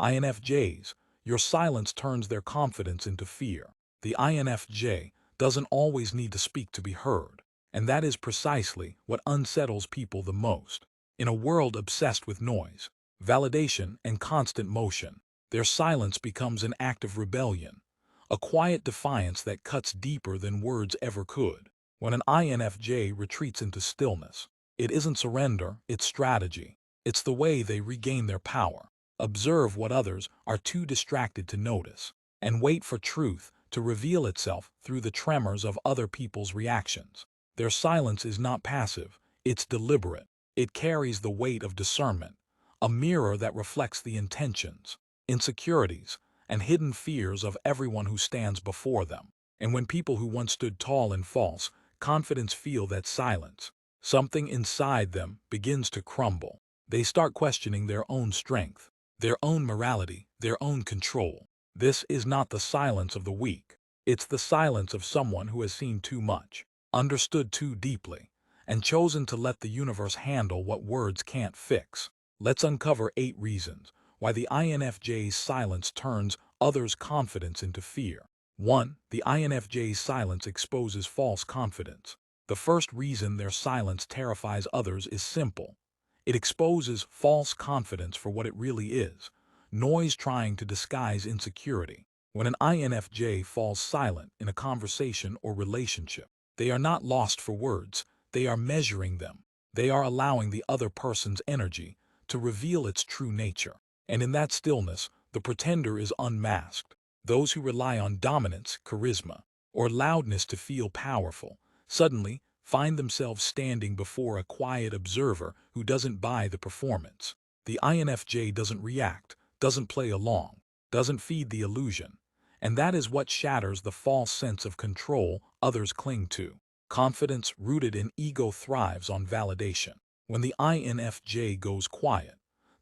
INFJs, your silence turns their confidence into fear. The INFJ doesn't always need to speak to be heard, and that is precisely what unsettles people the most. In a world obsessed with noise, validation, and constant motion, their silence becomes an act of rebellion, a quiet defiance that cuts deeper than words ever could. When an INFJ retreats into stillness, it isn't surrender, it's strategy. It's the way they regain their power. Observe what others are too distracted to notice, and wait for truth to reveal itself through the tremors of other people's reactions. Their silence is not passive, it's deliberate. It carries the weight of discernment, a mirror that reflects the intentions, insecurities, and hidden fears of everyone who stands before them. And when people who once stood tall and false, confidence feel that silence, something inside them begins to crumble. They start questioning their own strength, their own morality, their own control. This is not the silence of the weak. It's the silence of someone who has seen too much, understood too deeply, and chosen to let the universe handle what words can't fix. Let's uncover 8 reasons why the INFJ's silence turns others' confidence into fear. 1. The INFJ's silence exposes false confidence. The first reason their silence terrifies others is simple. It exposes false confidence for what it really is, noise trying to disguise insecurity. When an INFJ falls silent in a conversation or relationship, they are not lost for words, they are measuring them. They are allowing the other person's energy to reveal its true nature. And in that stillness, the pretender is unmasked. Those who rely on dominance, charisma, or loudness to feel powerful, suddenly find themselves standing before a quiet observer who doesn't buy the performance. The INFJ doesn't react, doesn't play along, doesn't feed the illusion. And that is what shatters the false sense of control others cling to. Confidence rooted in ego thrives on validation. When the INFJ goes quiet,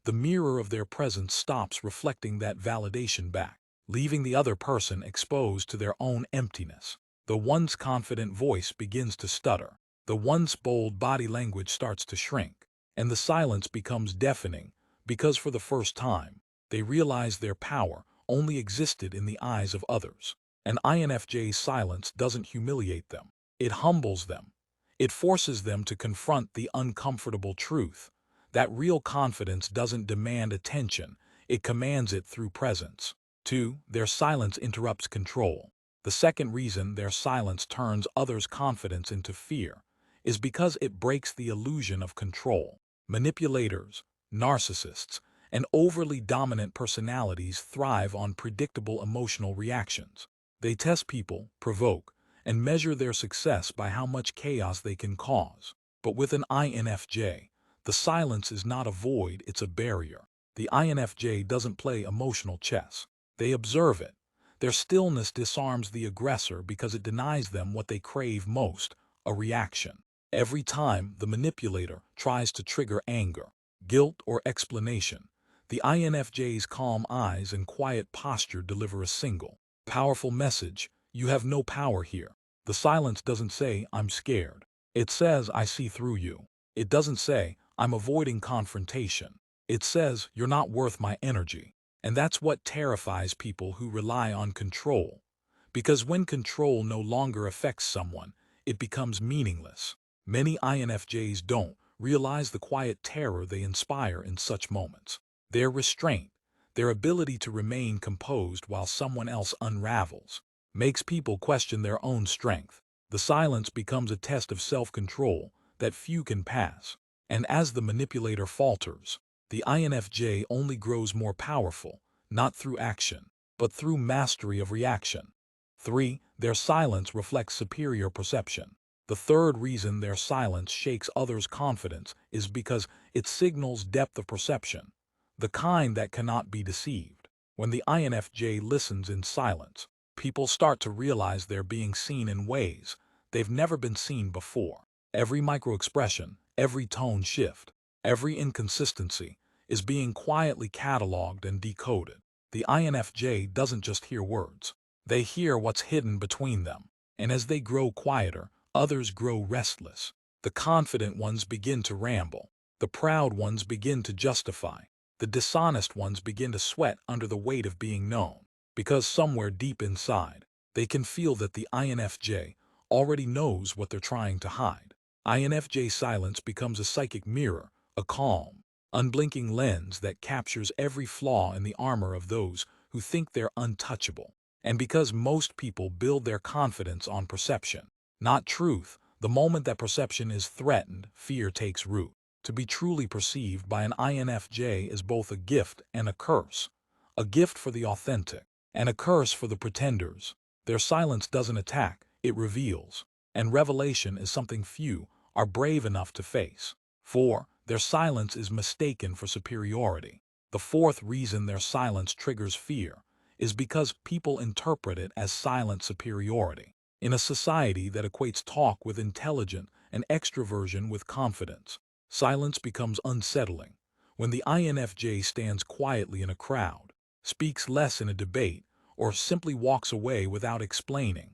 the mirror of their presence stops reflecting that validation back, leaving the other person exposed to their own emptiness. The once confident voice begins to stutter, the once bold body language starts to shrink, and the silence becomes deafening because for the first time, they realize their power only existed in the eyes of others. An INFJ's silence doesn't humiliate them, it humbles them. It forces them to confront the uncomfortable truth that real confidence doesn't demand attention, it commands it through presence. 2. Their silence interrupts control. The second reason their silence turns others' confidence into fear is because it breaks the illusion of control. Manipulators, narcissists, and overly dominant personalities thrive on predictable emotional reactions. They test people, provoke, and measure their success by how much chaos they can cause. But with an INFJ, the silence is not a void, it's a barrier. The INFJ doesn't play emotional chess. They observe it. Their stillness disarms the aggressor because it denies them what they crave most, a reaction. Every time the manipulator tries to trigger anger, guilt, or explanation, the INFJ's calm eyes and quiet posture deliver a single, powerful message: you have no power here. The silence doesn't say, I'm scared. It says, I see through you. It doesn't say, I'm avoiding confrontation. It says, you're not worth my energy. And that's what terrifies people who rely on control. Because when control no longer affects someone, it becomes meaningless. Many INFJs don't realize the quiet terror they inspire in such moments. Their restraint, their ability to remain composed while someone else unravels, makes people question their own strength. The silence becomes a test of self-control that few can pass. And as the manipulator falters, the INFJ only grows more powerful, not through action, but through mastery of reaction. 3. Their silence reflects superior perception. The third reason their silence shakes others' confidence is because it signals depth of perception, the kind that cannot be deceived. When the INFJ listens in silence, people start to realize they're being seen in ways they've never been seen before. Every microexpression, every tone shift, every inconsistency is being quietly cataloged and decoded. The INFJ doesn't just hear words. They hear what's hidden between them. And as they grow quieter, others grow restless. The confident ones begin to ramble. The proud ones begin to justify. The dishonest ones begin to sweat under the weight of being known, because somewhere deep inside, they can feel that the INFJ already knows what they're trying to hide. INFJ silence becomes a psychic mirror, a calm, unblinking lens that captures every flaw in the armor of those who think they're untouchable. And because most people build their confidence on perception, not truth, the moment that perception is threatened, fear takes root. To be truly perceived by an INFJ is both a gift and a curse. A gift for the authentic, and a curse for the pretenders. Their silence doesn't attack, it reveals. And revelation is something few are brave enough to face. 4. Their silence is mistaken for superiority. The fourth reason their silence triggers fear is because people interpret it as silent superiority. In a society that equates talk with intelligence and extroversion with confidence, silence becomes unsettling. When the INFJ stands quietly in a crowd, speaks less in a debate, or simply walks away without explaining,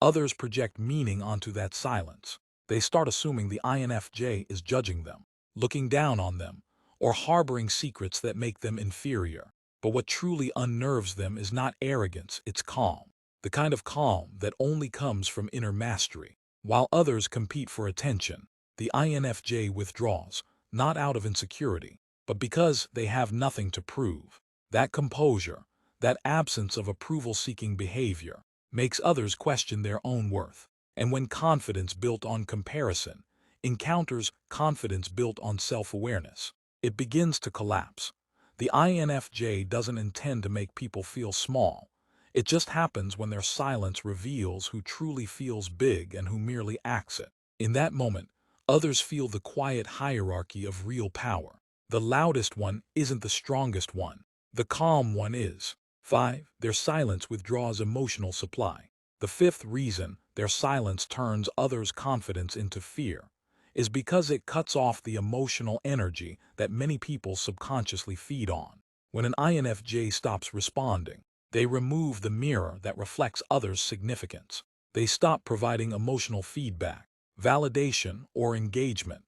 others project meaning onto that silence. They start assuming the INFJ is judging them, looking down on them, or harboring secrets that make them inferior. But what truly unnerves them is not arrogance, it's calm. The kind of calm that only comes from inner mastery. While others compete for attention, the INFJ withdraws, not out of insecurity, but because they have nothing to prove. That composure, that absence of approval-seeking behavior, makes others question their own worth. And when confidence built on comparison encounters confidence built on self-awareness, it begins to collapse. The INFJ doesn't intend to make people feel small. It just happens when their silence reveals who truly feels big and who merely acts it. In that moment, others feel the quiet hierarchy of real power. The loudest one isn't the strongest one. The calm one is. 5. Their silence withdraws emotional supply. The fifth reason their silence turns others' confidence into fear is because it cuts off the emotional energy that many people subconsciously feed on. When an INFJ stops responding, they remove the mirror that reflects others' significance. They stop providing emotional feedback, validation, or engagement.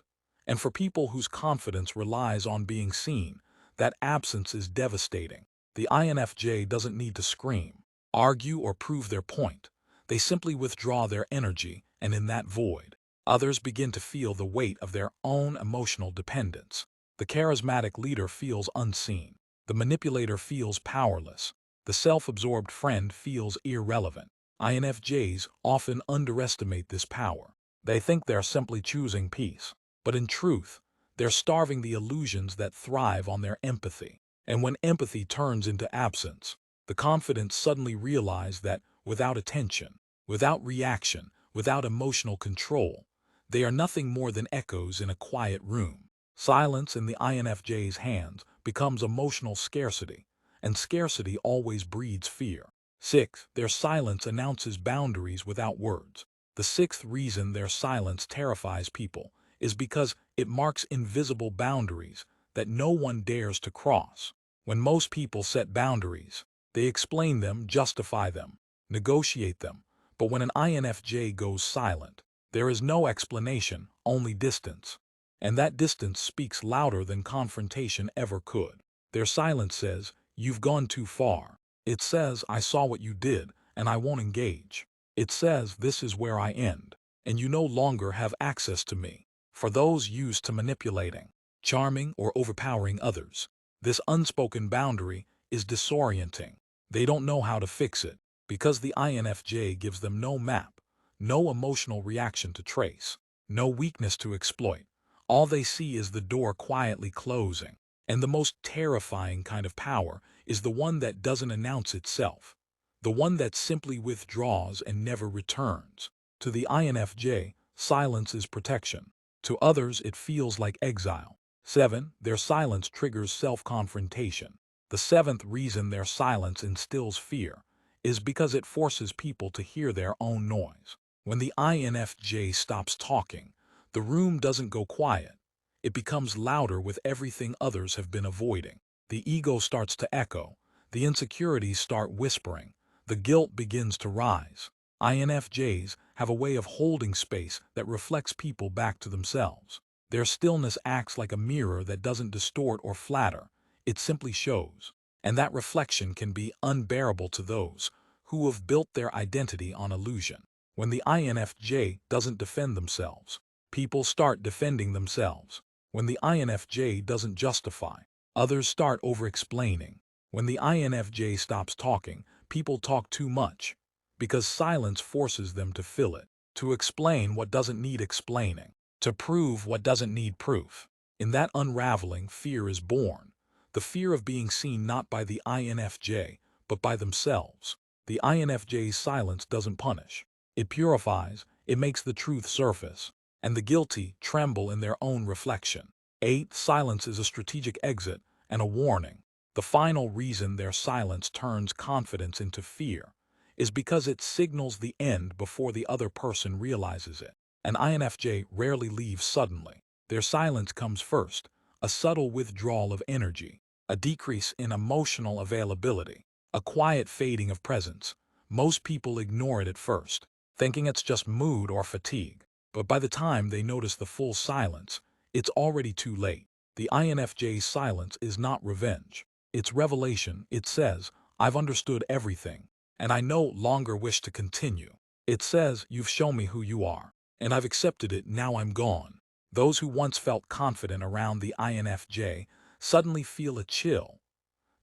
And for people whose confidence relies on being seen, that absence is devastating. The INFJ doesn't need to scream, argue, or prove their point. They simply withdraw their energy, and in that void, others begin to feel the weight of their own emotional dependence. The charismatic leader feels unseen. The manipulator feels powerless. The self-absorbed friend feels irrelevant. INFJs often underestimate this power. They think they're simply choosing peace. But in truth, they're starving the illusions that thrive on their empathy. And when empathy turns into absence, the confident suddenly realize that without attention, without reaction, without emotional control, they are nothing more than echoes in a quiet room. Silence in the INFJ's hands becomes emotional scarcity, and scarcity always breeds fear. 6. Their silence announces boundaries without words. The sixth reason their silence terrifies people is because it marks invisible boundaries that no one dares to cross. When most people set boundaries, they explain them, justify them, negotiate them. But when an INFJ goes silent, there is no explanation, only distance. And that distance speaks louder than confrontation ever could. Their silence says, "You've gone too far." It says, "I saw what you did, and I won't engage." It says, "This is where I end, and you no longer have access to me." For those used to manipulating, charming, or overpowering others, this unspoken boundary is disorienting. They don't know how to fix it, because the INFJ gives them no map, no emotional reaction to trace, no weakness to exploit. All they see is the door quietly closing. And the most terrifying kind of power is the one that doesn't announce itself, the one that simply withdraws and never returns. To the INFJ, silence is protection. To others, it feels like exile. 7. Their silence triggers self-confrontation. The seventh reason their silence instills fear is because it forces people to hear their own noise. When the INFJ stops talking, the room doesn't go quiet. It becomes louder with everything others have been avoiding. The ego starts to echo. The insecurities start whispering. The guilt begins to rise. INFJs have a way of holding space that reflects people back to themselves. Their stillness acts like a mirror that doesn't distort or flatter. it simply shows. And that reflection can be unbearable to those who have built their identity on illusion. When the INFJ doesn't defend themselves, people start defending themselves. When the INFJ doesn't justify, others start over-explaining. When the INFJ stops talking, people talk too much, because silence forces them to fill it, to explain what doesn't need explaining, to prove what doesn't need proof. In that unraveling, fear is born. The fear of being seen not by the INFJ, but by themselves. The INFJ's silence doesn't punish. It purifies, it makes the truth surface, and the guilty tremble in their own reflection. 8. Silence is a strategic exit and a warning. The final reason their silence turns confidence into fear is because it signals the end before the other person realizes it. An INFJ rarely leaves suddenly. Their silence comes first, a subtle withdrawal of energy, a decrease in emotional availability, a quiet fading of presence. Most people ignore it at first, thinking it's just mood or fatigue. But by the time they notice the full silence, it's already too late. The INFJ's silence is not revenge. It's revelation. It says, I've understood everything, and I no longer wish to continue. It says, you've shown me who you are, and I've accepted it, now I'm gone. Those who once felt confident around the INFJ suddenly feel a chill.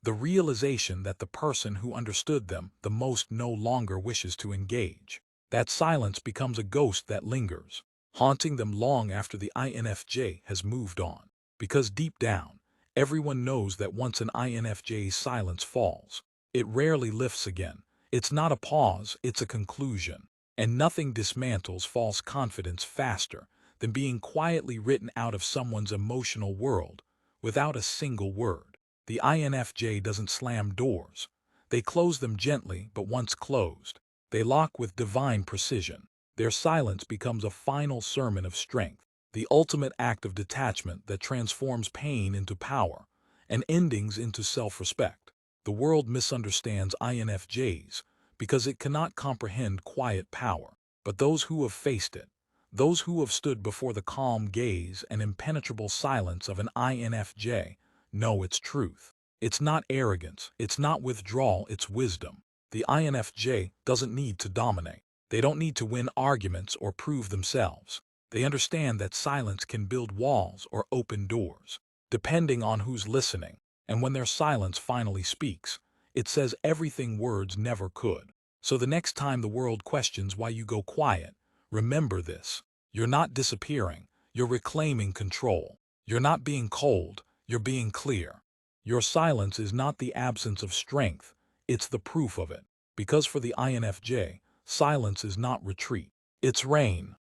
The realization that the person who understood them the most no longer wishes to engage. That silence becomes a ghost that lingers, haunting them long after the INFJ has moved on. Because deep down, everyone knows that once an INFJ's silence falls, it rarely lifts again. It's not a pause, it's a conclusion. And nothing dismantles false confidence faster than being quietly written out of someone's emotional world without a single word. The INFJ doesn't slam doors. They close them gently, but once closed, they lock with divine precision. Their silence becomes a final sermon of strength, the ultimate act of detachment that transforms pain into power and endings into self-respect. The world misunderstands INFJs because it cannot comprehend quiet power. But those who have faced it, those who have stood before the calm gaze and impenetrable silence of an INFJ, know its truth. It's not arrogance, it's not withdrawal, it's wisdom. The INFJ doesn't need to dominate. They don't need to win arguments or prove themselves. They understand that silence can build walls or open doors, depending on who's listening. And when their silence finally speaks, it says everything words never could. So the next time the world questions why you go quiet, remember this. You're not disappearing, you're reclaiming control. You're not being cold, you're being clear. Your silence is not the absence of strength, it's the proof of it. Because for the INFJ, silence is not retreat, it's rain.